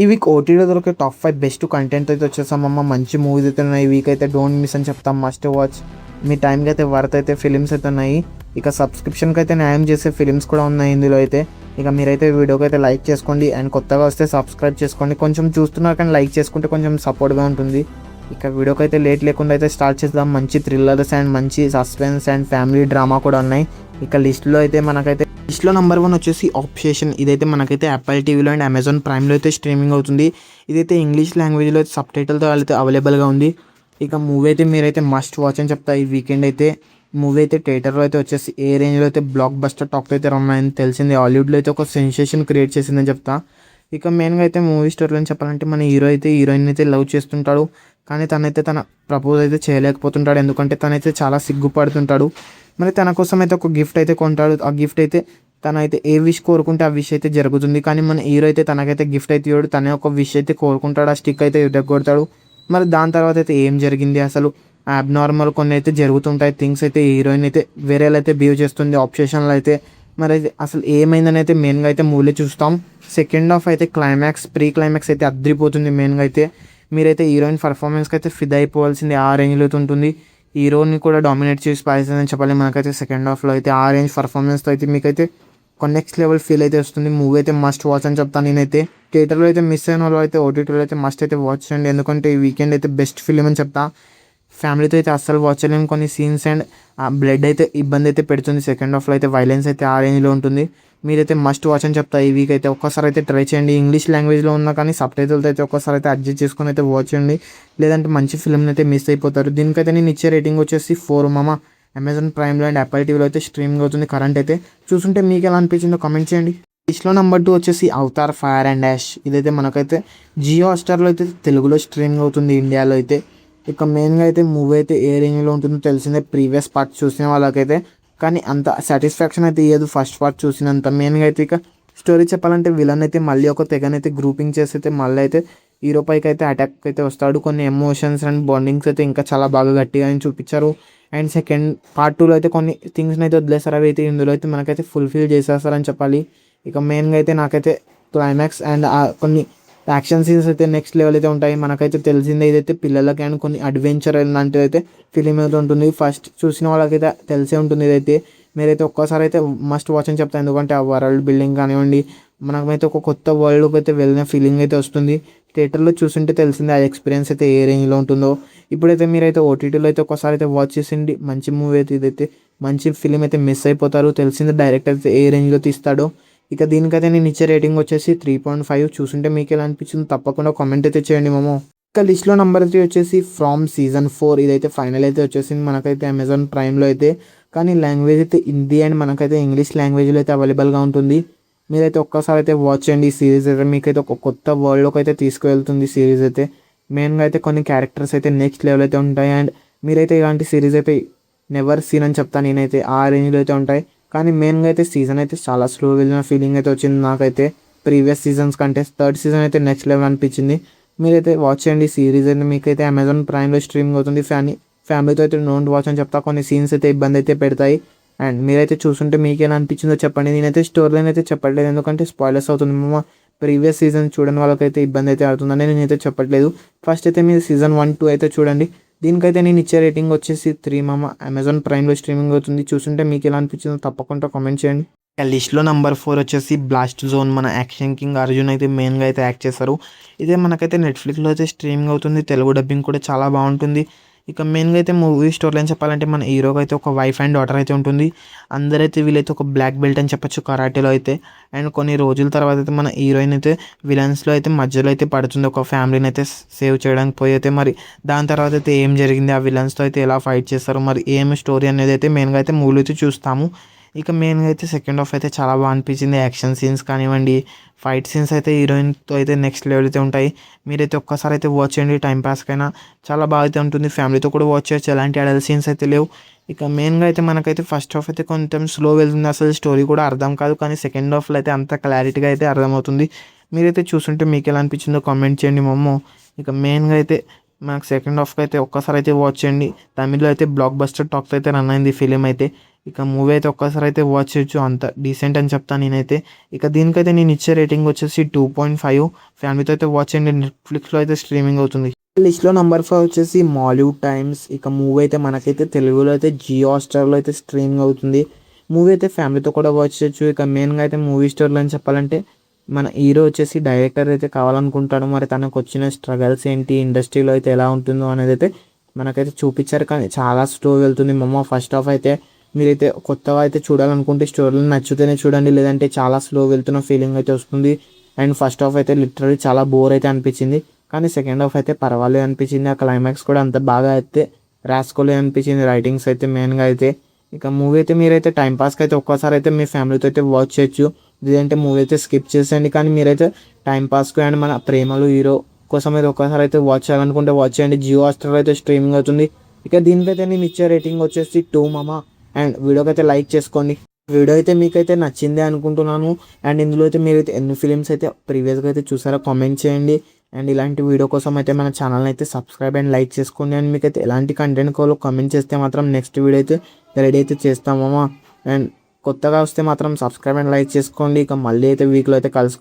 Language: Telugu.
ఈ వీక్ ఓటీటీలో దొరికే టాప్ 5 బెస్ట్ కంటెంట్ అయితే వచ్చేసామమ్మ. మంచి మూవీస్ అయితే ఉన్నాయి ఈ వీక్ అయితే. డోంట్ మిస్ అని చెప్తాం, మస్ట్ వాచ్. మీ టైంకి అయితే వర్త్ అయితే ఫిలిమ్స్ అయితే ఉన్నాయి. ఇక సబ్స్క్రిప్షన్కి అయితే న్యాయం చేసే ఫిలిమ్స్ కూడా ఉన్నాయి ఇందులో అయితే. ఇక మీరైతే వీడియోకి అయితే లైక్ చేసుకోండి అండ్ కొత్తగా వస్తే సబ్స్క్రైబ్ చేసుకోండి. కొంచెం చూస్తున్నారు కానీ లైక్ చేసుకుంటే కొంచెం సపోర్ట్గా ఉంటుంది. ఇక వీడియోకి అయితే లేట్ లేకుండా అయితే స్టార్ట్ చేద్దాం. మంచి థ్రిల్లర్స్ అండ్ మంచి సస్పెన్స్ అండ్ ఫ్యామిలీ డ్రామా కూడా ఉన్నాయి. ఇక లిస్ట్లో అయితే మనకైతే లిస్ట్లో నెంబర్ 1 వచ్చేసి ఆబ్సెషన్. ఇదైతే మనకైతే యాపిల్ టీవీలో అండ్ అమెజాన్ ప్రైమ్లో అయితే స్ట్రీమింగ్ అవుతుంది. ఇదైతే ఇంగ్లీష్ లాంగ్వేజ్లో అయితే సబ్ టైటిల్తో అయితే అవైలబుల్గా ఉంది. ఇక మూవీ అయితే మీరైతే మస్ట్ వాచ్ అని చెప్తా. ఈ వీకెండ్ అయితే మూవీ అయితే థియేటర్లో అయితే వచ్చేసి ఏ రేంజ్లో అయితే బ్లాక్ బస్టర్ టాక్ అయితే రన్ అయింది తెలిసింది. హాలీవుడ్లో అయితే ఒక సెన్సేషన్ క్రియేట్ చేసిందని చెప్తా. ఇక మెయిన్గా అయితే మూవీ స్టోరీలో చెప్పాలంటే మన హీరో అయితే హీరోయిన్ అయితే లవ్ చేస్తుంటాడు. కానీ తనైతే తన ప్రపోజ్ అయితే చేయలేకపోతుంటాడు. ఎందుకంటే తనైతే చాలా సిగ్గుపడుతుంటాడు. మరి తన కోసం అయితే ఒక గిఫ్ట్ అయితే కొంటాడు. ఆ గిఫ్ట్ అయితే తనైతే ఏ విష్ కోరుకుంటే ఆ విష్ అయితే జరుగుతుంది. కానీ మన హీరో అయితే తనకైతే గిఫ్ట్ అయితే ఇవ్వడు. తనే ఒక విష్ అయితే కోరుకుంటాడు. ఆ స్టిక్ అయితే కొడతాడు. మరి దాని తర్వాత అయితే ఏం జరిగింది అసలు అబ్నార్మల్ కొన్ని అయితే జరుగుతుంటాయి థింగ్స్ అయితే. హీరోయిన్ అయితే వేరేలా అయితే బిహేవ్ చేస్తుంది ఆబ్సెషన్లో అయితే. మరి అయితే అసలు ఏమైందని అయితే మెయిన్గా అయితే మూవీలో చూస్తాం. సెకండ్ హాఫ్ అయితే క్లైమాక్స్ ప్రీ క్లైమాక్స్ అయితే అద్రిపోతుంది. మెయిన్గా అయితే మీరైతే హీరోయిన్ పర్ఫార్మెన్స్కి అయితే ఫిదా అయిపోవాల్సింది. ఆ రేంజ్లో అయితే ఉంటుంది. హీరోని కూడా డామినేట్ చేసి పారేస్తుందని చెప్పాలి మనకైతే. సెకండ్ హాఫ్లో అయితే ఆ రేంజ్ పర్ఫార్మెన్స్తో అయితే మీకైతే నెక్స్ట్ లెవెల్ ఫీల్ అయితే వస్తుంది. మూవీ అయితే మస్ట్ వాచ్ అని చెప్తాను నేనైతే. థియేటర్లో అయితే మిస్ అయిన వాళ్ళు అయితే ఓటీటీలో అయితే మస్ట్ అయితే వాచ్ చేయండి. ఎందుకంటే ఈ వీకెండ్ అయితే బెస్ట్ ఫిలిం అని చెప్తా. ఫ్యామిలీతో అయితే అస్సలు వాచ్ చేయలేము. కొన్ని సీన్స్ అండ్ ఆ బ్లడ్ అయితే ఇబ్బంది అయితే పెడుతుంది. సెకండ్ హాఫ్లో అయితే వైలెన్స్ అయితే ఆ రేంజ్లో ఉంటుంది. మీరైతే మస్ట్ వాచ్ అని చెప్తా. ఈ వీక్ అయితే ఒక్కసారి అయితే ట్రై చేయండి. ఇంగ్లీష్ లాంగ్వేజ్లో ఉన్నా కానీ సబ్ టైటిల్తో అయితే ఒక్కసారి అయితే అడ్జస్ట్ చేసుకొని అయితే వాచ్ చేయండి. లేదంటే మంచి ఫిల్మ్ని అయితే మిస్ అయిపోతారు. దీనికైతే నేను ఇచ్చే రేటింగ్ వచ్చేసి 4 మామ. అమెజాన్ ప్రైమ్లో అండ్ యాపిల్ టీవీలో అయితే స్ట్రీమింగ్ అవుతుంది కరెంట్ అయితే. చూస్తుంటే మీకు ఎలా అనిపించిందో కామెంట్ చేయండి. లిస్ట్లో నెంబర్ 2 వచ్చేసి అవతార్ ఫైర్ అండ్ యాష్. ఇదైతే మనకైతే జియో హాట్స్టార్లో అయితే తెలుగులో స్ట్రీమింగ్ అవుతుంది ఇండియాలో అయితే. ఇక మెయిన్గా అయితే మూవీ అయితే ఏ రేంజ్లో ఉంటుందో తెలిసిందే ప్రీవియస్ పార్ట్ చూసిన వాళ్ళకైతే. కానీ అంత సాటిస్ఫాక్షన్ అయితే ఇయ్యదు ఫస్ట్ పార్ట్ చూసినంత. మెయిన్గా అయితే ఇక స్టోరీ చెప్పాలంటే విలన్ అయితే మళ్ళీ ఒక తెగనైతే గ్రూపింగ్ చేసి అయితే మళ్ళీ అయితే హీరో పైకి అయితే అటాక్ అయితే వస్తాడు. కొన్ని ఎమోషన్స్ అండ్ బాండింగ్స్ అయితే ఇంకా చాలా బాగా గట్టిగా అని చూపించారు. అండ్ సెకండ్ పార్ట్ 2లో అయితే కొన్ని థింగ్స్ని అయితే వదిలేస్తారు. అవి అయితే ఇందులో అయితే మనకైతే ఫుల్ఫిల్ చేసేస్తారని చెప్పాలి. ఇక మెయిన్గా అయితే నాకైతే క్లైమాక్స్ అండ్ కొన్ని యాక్షన్ సీన్స్ అయితే నెక్స్ట్ లెవెల్ అయితే ఉంటాయి. మనకైతే తెలిసిందే ఇదైతే పిల్లలకి అండ్ కొన్ని అడ్వెంచర్ లాంటిది అయితే ఫిలిం అయితే ఉంటుంది. ఫస్ట్ చూసిన వాళ్ళకైతే తెలిసే ఉంటుంది ఇదైతే. మీరైతే ఒక్కసారి అయితే మస్ట్ వాచ్ అని చెప్తాను. ఎందుకంటే ఆ వరల్డ్ బిల్డింగ్ కానివ్వండి, మనమైతే ఒక కొత్త వరల్డ్కి అయితే వెళ్ళిన ఫీలింగ్ అయితే వస్తుంది. థియేటర్లో చూస్తుంటే తెలిసిందే ఆ ఎక్స్పీరియన్స్ అయితే ఏ రేంజ్లో ఉంటుందో. ఇప్పుడైతే మీరైతే ఓటీటీలో అయితే ఒక్కసారి అయితే వాచ్ చేసిండి. మంచి మూవీ అయితే ఇదైతే. మంచి ఫిలిం అయితే మిస్ అయిపోతారు. తెలిసిందే డైరెక్టర్ అయితే ఏ రేంజ్లో తీస్తాడో. ఇక దీనికైతే నేను ఇచ్చే రేటింగ్ వచ్చేసి 3.5. చూస్తుంటే మీకు ఎలా అనిపించింది తప్పకుండా కామెంట్ అయితే చేయండి మామో. ఇక లిస్ట్లో నెంబర్ 3 వచ్చేసి ఫ్రమ్ సీజన్ 4. ఇదైతే ఫైనల్ అయితే వచ్చేసింది మనకైతే అమెజాన్ ప్రైమ్లో అయితే. కానీ లాంగ్వేజ్ అయితే హిందీ అండ్ మనకైతే ఇంగ్లీష్ లాంగ్వేజ్లో అయితే అవైలబుల్గా ఉంటుంది. మీరైతే ఒక్కసారి అయితే వాచ్ చేయండి. ఈ సిరీస్ అయితే మీకైతే ఒక కొత్త వరల్డ్లోకి అయితే తీసుకువెళ్తుంది సిరీస్ అయితే. మెయిన్గా అయితే కొన్ని క్యారెక్టర్స్ అయితే నెక్స్ట్ లెవెల్ అయితే ఉంటాయి. అండ్ మీరైతే ఇలాంటి సిరీస్ అయితే నెవర్ సీన్ అని చెప్తాను నేనైతే. ఆ రేంజ్లో అయితే ఉంటాయి. కానీ మెయిన్గా అయితే సీజన్ అయితే చాలా స్లో వెళ్ళిన ఫీలింగ్ అయితే వచ్చింది నాకైతే. ప్రీవియస్ సీజన్స్ కంటే థర్డ్ సీజన్ అయితే నెక్స్ట్ లెవెల్ అనిపించింది. మీరైతే వాచ్ చేయండి సిరీస్ అయితే. మీకైతే అమెజాన్ ప్రైమ్లో స్ట్రీమింగ్ అవుతుంది. ఫ్యామిలీతో అయితే డోంట్ వాచ్ అని చెప్తా. కొన్ని సీన్స్ అయితే ఇబ్బంది అయితే పెడతాయి. అండ్ మీరైతే చూస్తుంటే మీకు ఎలా అనిపించిందో చెప్పండి. నేనైతే స్టోరీ లైన్ అయితే చెప్పట్లేదు ఎందుకంటే స్పాయిలర్స్ అవుతుంది మామ. ప్రీవియస్ సీజన్ చూడని వాళ్ళకైతే ఇబ్బంది అయితే అవుతుందని నేనైతే చెప్పట్లేదు. ఫస్ట్ అయితే మీరు సీజన్ 1, 2 అయితే చూడండి. దీనికైతే నేను ఇచ్చే రేటింగ్ వచ్చేసి 3 మామ. అమెజాన్ ప్రైమ్లో స్ట్రీమింగ్ అవుతుంది. చూస్తుంటే మీకు ఎలా అనిపించిందో తప్పకుండా కామెంట్ చేయండి. లిస్ట్లో నెంబర్ 4 వచ్చేసి బ్లాస్ట్ జోన్. మన యాక్షన్ కింగ్ అర్జున్ అయితే మెయిన్గా అయితే యాక్ట్ చేస్తారు. ఇదే మనకైతే నెట్ఫ్లిక్స్లో అయితే స్ట్రీమింగ్ అవుతుంది. తెలుగు డబ్బింగ్ కూడా చాలా బాగుంటుంది. ఇక మెయిన్గా అయితే మూవీ స్టోరీ అని చెప్పాలంటే మన హీరోకి అయితే ఒక వైఫ్ అండ్ డాటర్ అయితే ఉంటుంది. అందరైతే వీళ్ళైతే ఒక బ్లాక్ బెల్ట్ అని చెప్పొచ్చు కరాటేలో అయితే. అండ్ కొన్ని రోజుల తర్వాత అయితే మన హీరోయిన్ అయితే విలన్స్లో అయితే మధ్యలో అయితే పడుతుంది. ఒక ఫ్యామిలీని అయితే సేవ్ చేయడానికి పోయి అయితే మరి దాని తర్వాత అయితే ఏం జరిగింది, ఆ విలన్స్తో అయితే ఎలా ఫైట్ చేస్తారు, మరి ఏం స్టోరీ అనేది అయితే మెయిన్గా అయితే మూవీలో అయితే చూస్తాము. ఇక మెయిన్గా అయితే సెకండ్ హాఫ్ అయితే చాలా బాగా అనిపించింది. యాక్షన్ సీన్స్ కానివ్వండి, ఫైట్ సీన్స్ అయితే హీరోయిన్తో అయితే నెక్స్ట్ లెవెల్ అయితే ఉంటాయి. మీరైతే ఒక్కసారి అయితే వాచ్ చేయండి. టైంపాస్కైనా చాలా బాగా అయితే ఉంటుంది. ఫ్యామిలీతో కూడా వాచ్ చేయొచ్చు. ఎలాంటి అడల్ట్ సీన్స్ అయితే లేవు. ఇక మెయిన్గా అయితే మనకైతే ఫస్ట్ హాఫ్ అయితే కొంచెం స్లో వెళ్తుంది. అసలు స్టోరీ కూడా అర్థం కాదు. కానీ సెకండ్ హాఫ్లో అయితే అంత క్లారిటీగా అయితే అర్థమవుతుంది. మీరైతే చూస్తుంటే మీకు ఎలా అనిపించిందో కామెంట్ చేయండి మమ్మో. ఇక మెయిన్గా అయితే మనకు సెకండ్ హాఫ్కి అయితే ఒక్కసారి అయితే వాచ్ చేయండి. తమిళ్లో అయితే బ్లాక్ బస్టర్ టాక్స్ అయితే రన్ అయింది ఫిలిం అయితే. ఇక మూవీ అయితే ఒక్కసారి అయితే వాచ్ చేయొచ్చు, అంత డీసెంట్ అని చెప్తాను నేనైతే. ఇక దీనికైతే నేను ఇచ్చే రేటింగ్ వచ్చేసి 2.5. ఫ్యామిలీతో అయితే వాచ్ చేయండి, నెట్ఫ్లిక్స్లో అయితే స్ట్రీమింగ్ అవుతుంది. లిస్ట్లో నెంబర్ 5 వచ్చేసి మాలీవుడ్ టైమ్స్. ఇక మూవీ అయితే మనకైతే తెలుగులో అయితే జియో హాట్‌స్టార్లో అయితే స్ట్రీమింగ్ అవుతుంది. మూవీ అయితే ఫ్యామిలీతో కూడా వాచ్ చేయొచ్చు. ఇక మెయిన్గా అయితే మూవీ స్టోరీలో అని చెప్పాలంటే మన హీరో వచ్చేసి డైరెక్టర్ అయితే కావాలనుకుంటాడు. మరి తనకు వచ్చిన స్ట్రగల్స్ ఏంటి, ఇండస్ట్రీలో అయితే ఎలా ఉంటుందో అనేది అయితే మనకైతే చూపించారు. కానీ చాలా స్లో వెళ్తుంది మమ్మ. ఫస్ట్ హాఫ్ అయితే మీరైతే కొత్తగా అయితే చూడాలనుకుంటే స్టోరీలు నచ్చితేనే చూడండి, లేదంటే చాలా స్లో వెళ్తున్న ఫీలింగ్ అయితే వస్తుంది. అండ్ ఫస్ట్ హాఫ్ అయితే లిటరల్లీ చాలా బోర్ అయితే అనిపించింది. కానీ సెకండ్ హాఫ్ అయితే పర్వాలేదు అనిపించింది. ఆ క్లైమాక్స్ కూడా అంత బాగా అయితే రాసుకోలేదు అనిపించింది, రైటింగ్స్ అయితే మెయిన్గా అయితే. ఇక మూవీ అయితే మీరైతే టైంపాస్కి అయితే ఒక్కసారి అయితే మీ ఫ్యామిలీతో అయితే వాచ్ చేయొచ్చు, లేదంటే మూవీ అయితే స్కిప్ చేసేయండి. కానీ మీరైతే టైంపాస్కి అండ్ మన ప్రేమలు హీరో కోసం అయితే ఒక్కసారి అయితే వాచ్ చేయాలనుకుంటే వాచ్ చేయండి. జియో హాట్‌స్టార్ అయితే స్ట్రీమింగ్ అవుతుంది. ఇక దీనికైతే నేను ఇచ్చే రేటింగ్ వచ్చేసి 2 మామ. అండ్ వీడియోకి అయితే లైక్ చేసుకోండి. వీడియో అయితే మీకైతే నచ్చిందే అనుకుంటున్నాను. అండ్ ఇందులో అయితే మీరైతే ఎన్ని ఫిలిమ్స్ అయితే ప్రీవియస్గా అయితే చూసారో కామెంట్ చేయండి. అండ్ ఇలాంటి వీడియో కోసం అయితే మన ఛానల్ని అయితే సబ్స్క్రైబ్ అండ్ లైక్ చేసుకోండి. అండ్ మీకైతే ఎలాంటి కంటెంట్ కావాలో కామెంట్ చేస్తే మాత్రం నెక్స్ట్ వీడియో అయితే రెడీ అయితే చేస్తామమ్మా. అండ్ కొత్తగా వస్తే మాత్రం సబ్స్క్రైబ్ అండ్ లైక్ చేసుకోండి. ఇక మళ్ళీ అయితే వీక్లో అయితే కలుసుకుందాం.